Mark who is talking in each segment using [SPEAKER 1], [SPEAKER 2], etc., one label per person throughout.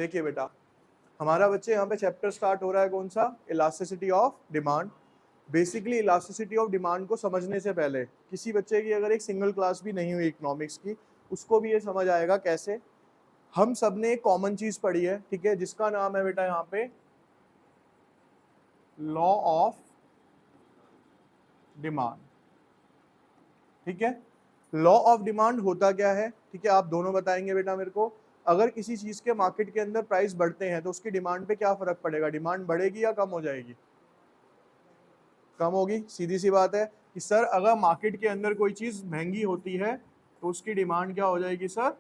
[SPEAKER 1] देखिए बेटा, हमारा बच्चे यहाँ पे चैप्टर स्टार्ट हो रहा है कौन सा, elasticity of demand. Basically elasticity of demand को समझने से पहले किसी बच्चे की अगर एक सिंगल क्लास भी नहीं हुई इकोनॉमिक्स की, उसको भी ये समझ आएगा कैसे। हम सब ने एक कॉमन चीज पढ़ी है, ठीक है, जिसका नाम है बेटा यहाँ पे लॉ ऑफ डिमांड। ठीक है, लॉ ऑफ डिमांड होता क्या है, ठीक है, आप दोनों बताएंगे बेटा मेरे को। अगर किसी चीज के मार्केट के अंदर प्राइस बढ़ते हैं तो उसकी डिमांड पे क्या फर्क पड़ेगा, डिमांड बढ़ेगी या कम हो जाएगी, कम होगी। सीधी सी बात है कि सर अगर मार्केट के अंदर कोई चीज महंगी होती है तो उसकी डिमांड क्या हो जाएगी सर,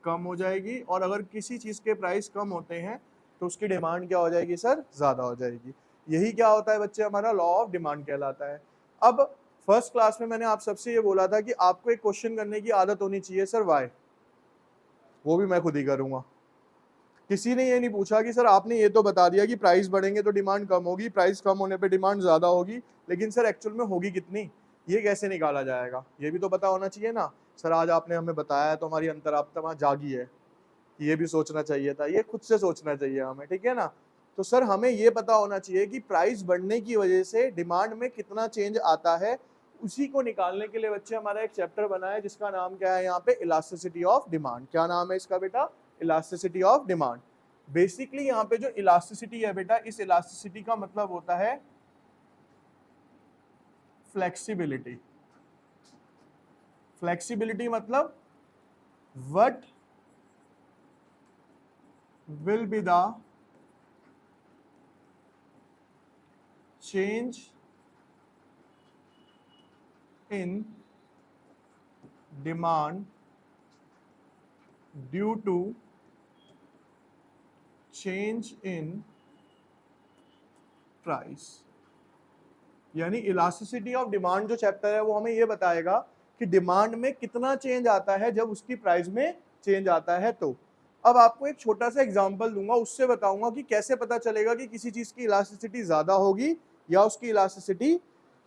[SPEAKER 1] कम हो जाएगी, और अगर किसी चीज के प्राइस कम होते हैं तो उसकी डिमांड क्या हो जाएगी सर, ज्यादा हो जाएगी। यही क्या होता है बच्चे, हमारा लॉ ऑफ डिमांड कहलाता है। अब फर्स्ट क्लास में मैंने आप सबसे ये बोला था कि आपको एक क्वेश्चन करने की आदत होनी चाहिए, सर वाई, वो भी मैं खुद ही करूंगा। किसी ने ये नहीं पूछा कि सर आपने ये तो बता दिया कि प्राइस बढ़ेंगे तो डिमांड कम होगी, प्राइस कम होने पे डिमांड ज्यादा होगी, लेकिन सर एक्चुअल में होगी कितनी, ये कैसे निकाला जाएगा, ये भी तो पता होना चाहिए ना। सर आज आपने हमें बताया है तो हमारी अंतरात्मा जागी है, ये भी सोचना चाहिए था, ये खुद से सोचना चाहिए हमें, ठीक है ना। तो सर हमें ये पता होना चाहिए कि प्राइस बढ़ने की वजह से डिमांड में कितना चेंज आता है। उसी को निकालने के लिए बच्चे हमारा एक चैप्टर बना है जिसका नाम क्या है यहाँ पे, इलास्टिसिटी ऑफ डिमांड। क्या नाम है इसका बेटा, इलास्टिसिटी ऑफ डिमांड। बेसिकली यहाँ पे जो इलास्टिसिटी है बेटा, इस इलास्टिसिटी का मतलब होता है फ्लेक्सिबिलिटी। फ्लेक्सिबिलिटी मतलब what will be the change in demand due to change in price। यानी इलास्टिसिटी ऑफ डिमांड जो चैप्टर है वो हमें ये बताएगा कि डिमांड में कितना चेंज आता है जब उसकी प्राइस में चेंज आता है। तो अब आपको एक छोटा सा एग्जांपल दूंगा, उससे बताऊंगा कि कैसे पता चलेगा कि किसी चीज की इलास्टिसिटी ज्यादा होगी या उसकी इलास्टिसिटी,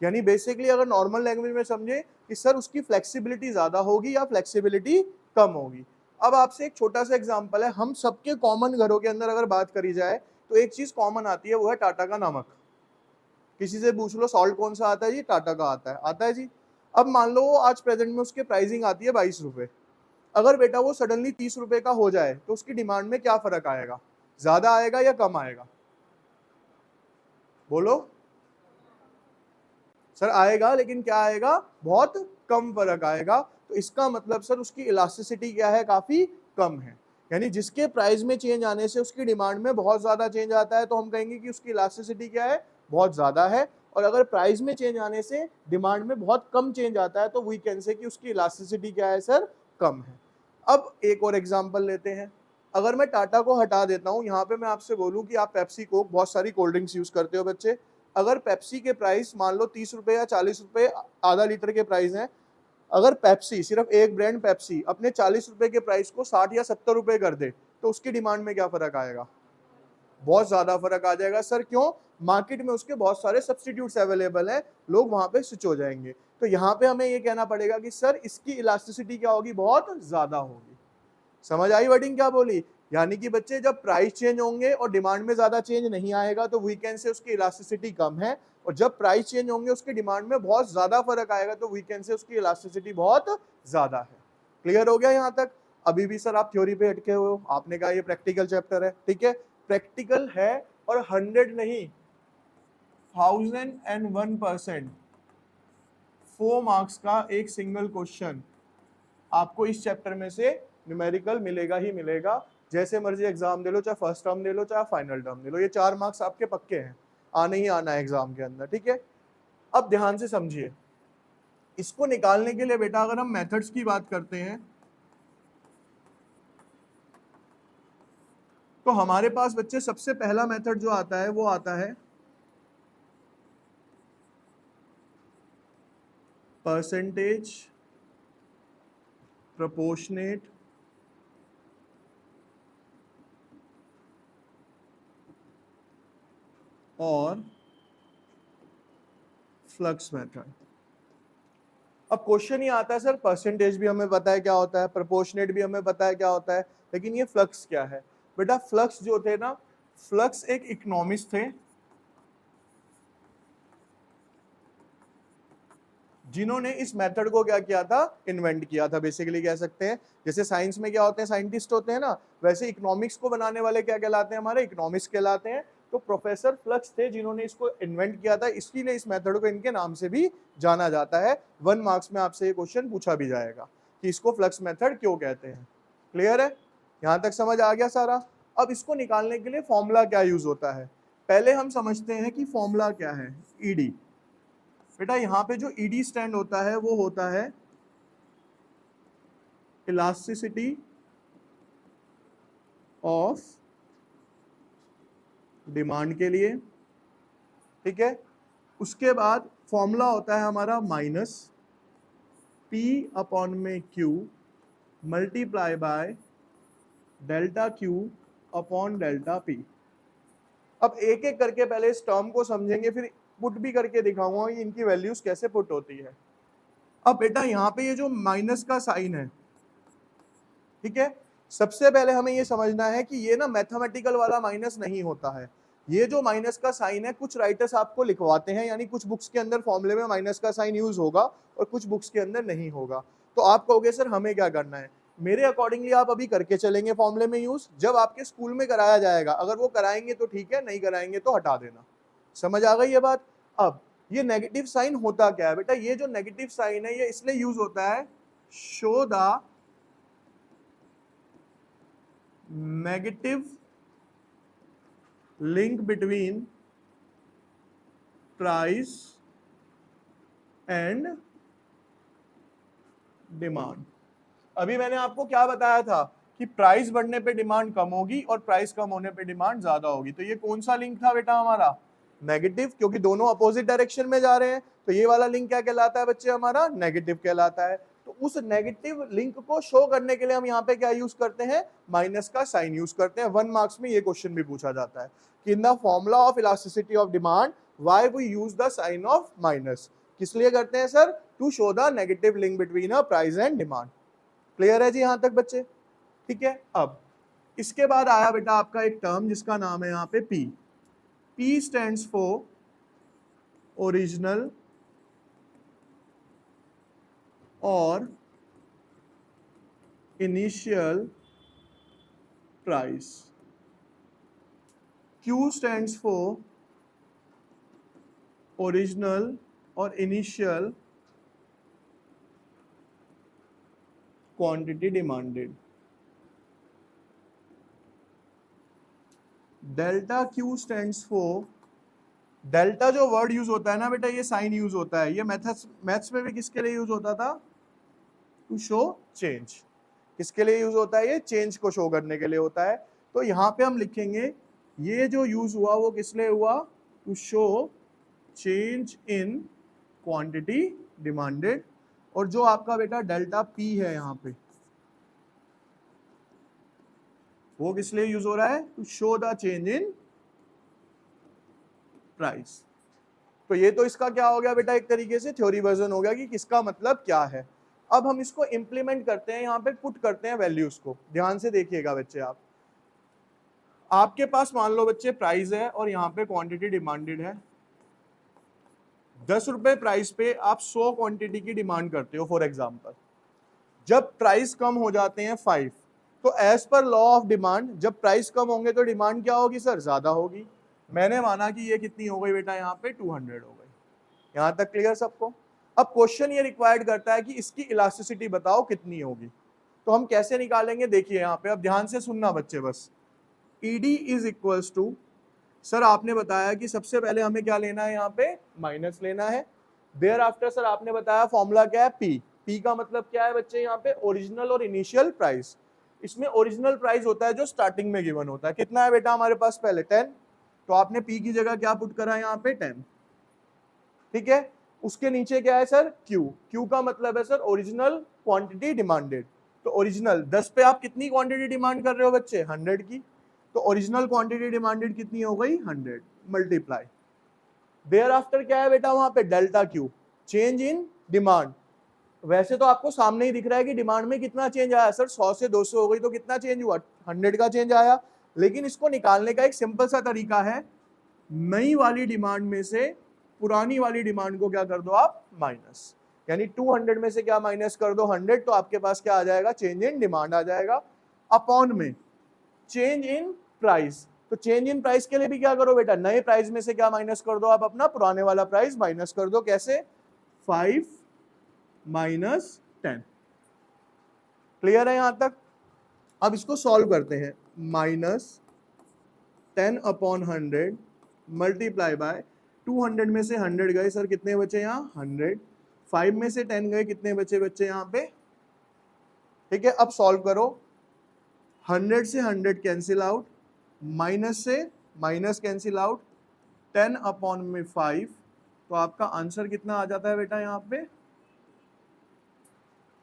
[SPEAKER 1] यानी बेसिकली अगर नॉर्मल लैंग्वेज में समझे कि सर उसकी फ्लेक्सिबिलिटी ज्यादा होगी या फ्लेक्सिबिलिटी कम होगी। अब आपसे एक छोटा सा एग्जांपल है, हम सबके कॉमन घरों के अंदर अगर बात करी जाए तो एक चीज कॉमन आती है, वो है टाटा का नमक। किसी से पूछ लो सॉल्ट कौन सा आता है जी, टाटा का आता है जी। अब मान लो आज प्रेजेंट में उसके प्राइसिंग आती है 22 रुपए, अगर बेटा वो सडनली 30 रुपए का हो जाए तो उसकी डिमांड में क्या फर्क आएगा, ज्यादा आएगा या कम आएगा, बोलो। सर आएगा, लेकिन क्या आएगा, बहुत कम फर्क आएगा। तो इसका मतलब सर उसकी इलास्टिसिटी क्या है, काफी कम है। यानी जिसके प्राइस में चेंज आने से उसकी डिमांड में बहुत ज्यादा चेंज आता है तो हम कहेंगे कि उसकी इलास्टिसिटी क्या है, बहुत ज्यादा है। और अगर प्राइस में चेंज आने से डिमांड में बहुत कम चेंज आता है तो वी कैन से कि उसकी इलास्टिसिटी क्या है सर, कम है। अब एक और एग्जांपल लेते हैं, अगर मैं टाटा को हटा देता हूं, यहाँ पे मैं आपसे बोलूं कि आप पेप्सी कोक बहुत सारी कोल्ड ड्रिंक्स यूज करते हो बच्चे, अगर पेप्सी के प्राइस मान लो 30 रुपए या 40 रुपए आधा लीटर के प्राइस हैं, अगर पेप्सी सिर्फ एक ब्रांड पेप्सी अपने 40 रुपए के प्राइस को 60 या 70 रुपए कर दे तो उसकी डिमांड में क्या फर्क आएगा, बहुत ज्यादा फर्क आ जाएगा। सर क्यों, मार्केट में उसके बहुत सारे सब्सटीट्यूट्स अवेलेबल हैं, लोग वहां पे स्विच हो जाएंगे। तो यहाँ पे हमें ये कहना पड़ेगा कि सर इसकी इलास्टिसिटी क्या होगी, बहुत ज्यादा होगी। समझ आई वर्डिंग क्या बोली, यानी कि बच्चे जब प्राइस चेंज होंगे और डिमांड में ज्यादा चेंज नहीं आएगा तो वीकेंड से उसकी इलास्टिसिटी कम है, और जब प्राइस चेंज होंगे उसकी डिमांड में बहुत ज्यादा फर्क आएगा तो वीकेंड से उसकी इलास्टिसिटी बहुत ज्यादा है। क्लियर हो गया यहाँ तक। अभी भी सर आप थ्योरी पे अटके हुए हो, आपने कहा ये प्रैक्टिकल चैप्टर है, ठीक है, प्रैक्टिकल है, और 100 नहीं 1001% 4 मार्क्स का एक सिंगल क्वेश्चन आपको इस चैप्टर में से न्यूमेरिकल मिलेगा ही मिलेगा। जैसे मर्जी एग्जाम दे लो, चाहे फर्स्ट टर्म दे लो चाहे फाइनल टर्म दे लो, ये 4 मार्क्स आपके पक्के हैं, आने ही आना है एग्जाम के अंदर, ठीक है। अब ध्यान से समझिए, इसको निकालने के लिए बेटा अगर हम मेथड्स की बात करते हैं तो हमारे पास बच्चे सबसे पहला मेथड जो आता है वो आता है परसेंटेज प्रोपोर्शनेट और फ्लक्स मेथड। अब क्वेश्चन ही आता है सर परसेंटेज भी हमें पता है क्या होता है, प्रोपोर्शनेट भी हमें पता है क्या होता है, लेकिन ये फ्लक्स क्या है। बेटा फ्लक्स जो थे ना, फ्लक्स एक इकोनॉमिस्ट थे जिन्होंने इस मेथड को क्या किया था, इन्वेंट किया था, बेसिकली कह सकते हैं। जैसे साइंस में क्या होते हैं, साइंटिस्ट होते हैं ना, वैसे इकोनॉमिक्स को बनाने वाले क्या कहलाते हैं, हमारे इकोनॉमिक्स कहलाते हैं। तो प्रोफेसर फ्लक्स थे जिन्होंने इसको इन्वेंट किया था, इसीलिए इस मेथड को इनके नाम से भी जाना जाता है। 1 मार्क्स में आपसे ये क्वेश्चन पूछा भी जाएगा कि इसको फ्लक्स मेथड क्यों कहते हैं। क्लियर है, यहां तक समझ आ गया सारा। अब इसको निकालने के लिए फॉर्मूला क्या यूज होता है, पहले हम समझते हैं कि फॉर्मूला क्या है। ईडी, बेटा यहां पे जो ईडी स्टैंड होता है वो होता है इलास्टिसिटी ऑफ डिमांड के लिए, ठीक है। उसके बाद फॉर्मूला होता है हमारा माइनस P अपॉन में Q multiply by delta Q upon delta P। अब एक एक करके पहले इस टर्म को समझेंगे, फिर पुट भी करके दिखाऊंगा कि इनकी वैल्यूज कैसे पुट होती है। अब बेटा यहाँ पे ये जो माइनस का साइन है, ठीक है, सबसे पहले हमें ये समझना है कि ये ना मैथमेटिकल वाला माइनस नहीं होता है। ये जो माइनस का साइन है, कुछ राइटर्स आपको लिखवाते हैं, यानी कुछ बुक्स के अंदर फॉर्मूले में माइनस का साइन यूज होगा और कुछ बुक्स के अंदर नहीं होगा। तो आप कहोगे सर हमें क्या करना है, मेरे अकॉर्डिंगली आप अभी करके चलेंगे फॉर्मूले में यूज, जब आपके स्कूल में कराया जाएगा, अगर वो कराएंगे तो ठीक है, नहीं कराएंगे तो हटा देना। समझ आ गई ये बात। अब ये नेगेटिव साइन होता क्या है बेटा, ये जो नेगेटिव साइन है ये इसलिए यूज होता है, show the negative link between price and demand। अभी मैंने आपको क्या बताया था कि प्राइस बढ़ने पे डिमांड कम होगी और प्राइस कम होने पे डिमांड ज्यादा होगी। तो ये कौन सा लिंक था बेटा हमारा, नेगेटिव, क्योंकि दोनों अपोजिट डायरेक्शन में जा रहे हैं। तो ये वाला लिंक क्या कहलाता है बच्चे, हमारा नेगेटिव कहलाता है। तो उस नेगेटिव लिंक को शो करने के लिए हम यहाँ पे क्या यूज करते हैं, माइनस का साइन यूज करते हैं। 1 मार्क्स में ये क्वेश्चन भी पूछा जाता है कि in the formula of elasticity of demand why we use the sign of minus. किस लिए करते हैं sir, to show the negative link between a price and demand. Clear है जी यहां तक बच्चे, ठीक है। अब इसके बाद आया बेटा आपका एक टर्म जिसका नाम है यहाँ पे P। P stands for original और initial price. Q stands for original और initial quantity demanded. Delta Q stands for, delta जो वर्ड यूज होता है ना बेटा, ये साइन यूज होता है, ये मैथ्स में भी किसके लिए यूज होता था, टू शो चेंज। किसके लिए यूज होता है, ये चेंज को शो करने के लिए होता है। तो यहाँ पे हम लिखेंगे ये जो यूज हुआ वो किस लिए हुआ, to show change in quantity demanded. और जो आपका बेटा डेल्टा P है यहाँ पे, वो किस लिए यूज हो रहा है, to show the change in price. तो ये तो इसका क्या हो गया बेटा, एक तरीके से थ्योरी वर्जन हो गया कि किसका मतलब क्या है। अब हम इसको इंप्लीमेंट करते हैं, यहाँ पे पुट करते हैं वैल्यूज को। ध्यान से देखिएगा बच्चे, आपके पास मान लो बच्चे प्राइस है और यहाँ पे क्वांटिटी डिमांडेड है। 10 रुपए प्राइस पे आप 100 क्वांटिटी की डिमांड करते हो फॉर एग्जाम्पल। जब प्राइस कम हो जाते हैं 5, तो as per law of demand जब प्राइस कम होंगे तो डिमांड क्या होगी सर, ज्यादा होगी। मैंने माना कि ये कितनी हो गई बेटा, यहाँ पे 200 हो गई। यहाँ तक क्लियर सबको। अब क्वेश्चन ये रिक्वायर्ड करता है कि इसकी इलास्टिसिटी बताओ कितनी होगी। तो हम कैसे निकालेंगे, देखिए यहाँ पे, अब ध्यान से सुनना बच्चे बस। ED is equals to, sir आपने बताया कि सबसे पहले हमें क्या लेना है, यहाँ पे माइनस लेना है। देयर आफ्टर सर आपने बताया फॉर्मूला क्या है, पी। पी का मतलब क्या है बच्चे, यहाँ पे ओरिजिनल और इनिशियल प्राइस। इसमें ओरिजिनल प्राइस होता है जो स्टार्टिंग में गिवन होता है। कितना है बेटा हमारे पास पहले, 10। तो आपने पी की जगह क्या पुट करा है, यहाँ पे 10, ठीक है। उसके नीचे क्या है सर, क्यू। क्यू का मतलब है सर ओरिजिनल क्वांटिटी डिमांडेड। तो ओरिजिनल 10 पे आप कितनी क्वांटिटी डिमांड कर रहे हो बच्चे, 100 की। तो ओरिजिनल क्वांटिटी डिमांडेड कितनी हो गई, 100 मल्टीप्लाई। देयर आफ्टर क्या है बेटा वहां पे, delta Q, change in demand. वैसे तो आपको सामने ही दिख रहा है कि डिमांड में कितना चेंज आया सर, 100 से 200 हो गई, तो कितना चेंज हुआ, 100 का चेंज आया। लेकिन इसको निकालने का एक सिंपल सा तरीका है, नई वाली डिमांड में से पुरानी वाली डिमांड को क्या कर दो आप, माइनस। यानी 200 में से क्या माइनस कर दो, 100, तो आपके पास क्या आ जाएगा, चेंज इन डिमांड आ जाएगा, अपॉन में चेंज इन प्राइस। तो चेंज इन प्राइस के लिए भी क्या करो बेटा, नए प्राइस में से क्या माइनस कर दो आप, अपना पुराने वाला प्राइस माइनस कर दो। कैसे, 5 माइनस 10। क्लियर है यहां तक? अब इसको सॉल्व करते हैं। -10 अपॉन 100 मल्टीप्लाई बाय 200 में से 100 गए सर, कितने बचे यहाँ, 100। 5 में से 10 गए, कितने बचे बच्चे यहाँ पे, ठीक है। अब सॉल्व करो, 100 से 100 कैंसिल आउट, माइनस से माइनस कैंसिल आउट, 10 अपॉन में 5, तो आपका आंसर कितना आ जाता है बेटा यहाँ पे,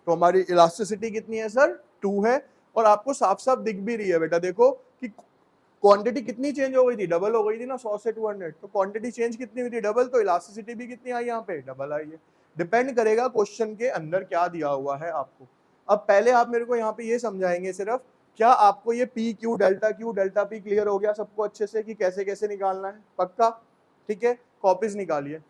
[SPEAKER 1] तो हमारी इलास्टिसिटी कितनी है सर, 2 है। और आपको साफ साफ दिख भी रही है बेटा, देखो कि क्वांटिटी कितनी चेंज हो गई थी, डबल हो गई थी ना, 100 से 200, तो क्वांटिटी चेंज कितनी हुई थी, डबल, तो इलास्टिसिटी भी कितनी आई यहाँ पे, डबल आई है। डिपेंड करेगा क्वेश्चन के अंदर क्या दिया हुआ है आपको। अब पहले आप मेरे को यहाँ पे ये समझाएंगे सिर्फ, क्या आपको ये P Q delta P clear हो गया सबको अच्छे से, कि कैसे कैसे निकालना है, पक्का, ठीक है। कॉपीज निकालिए।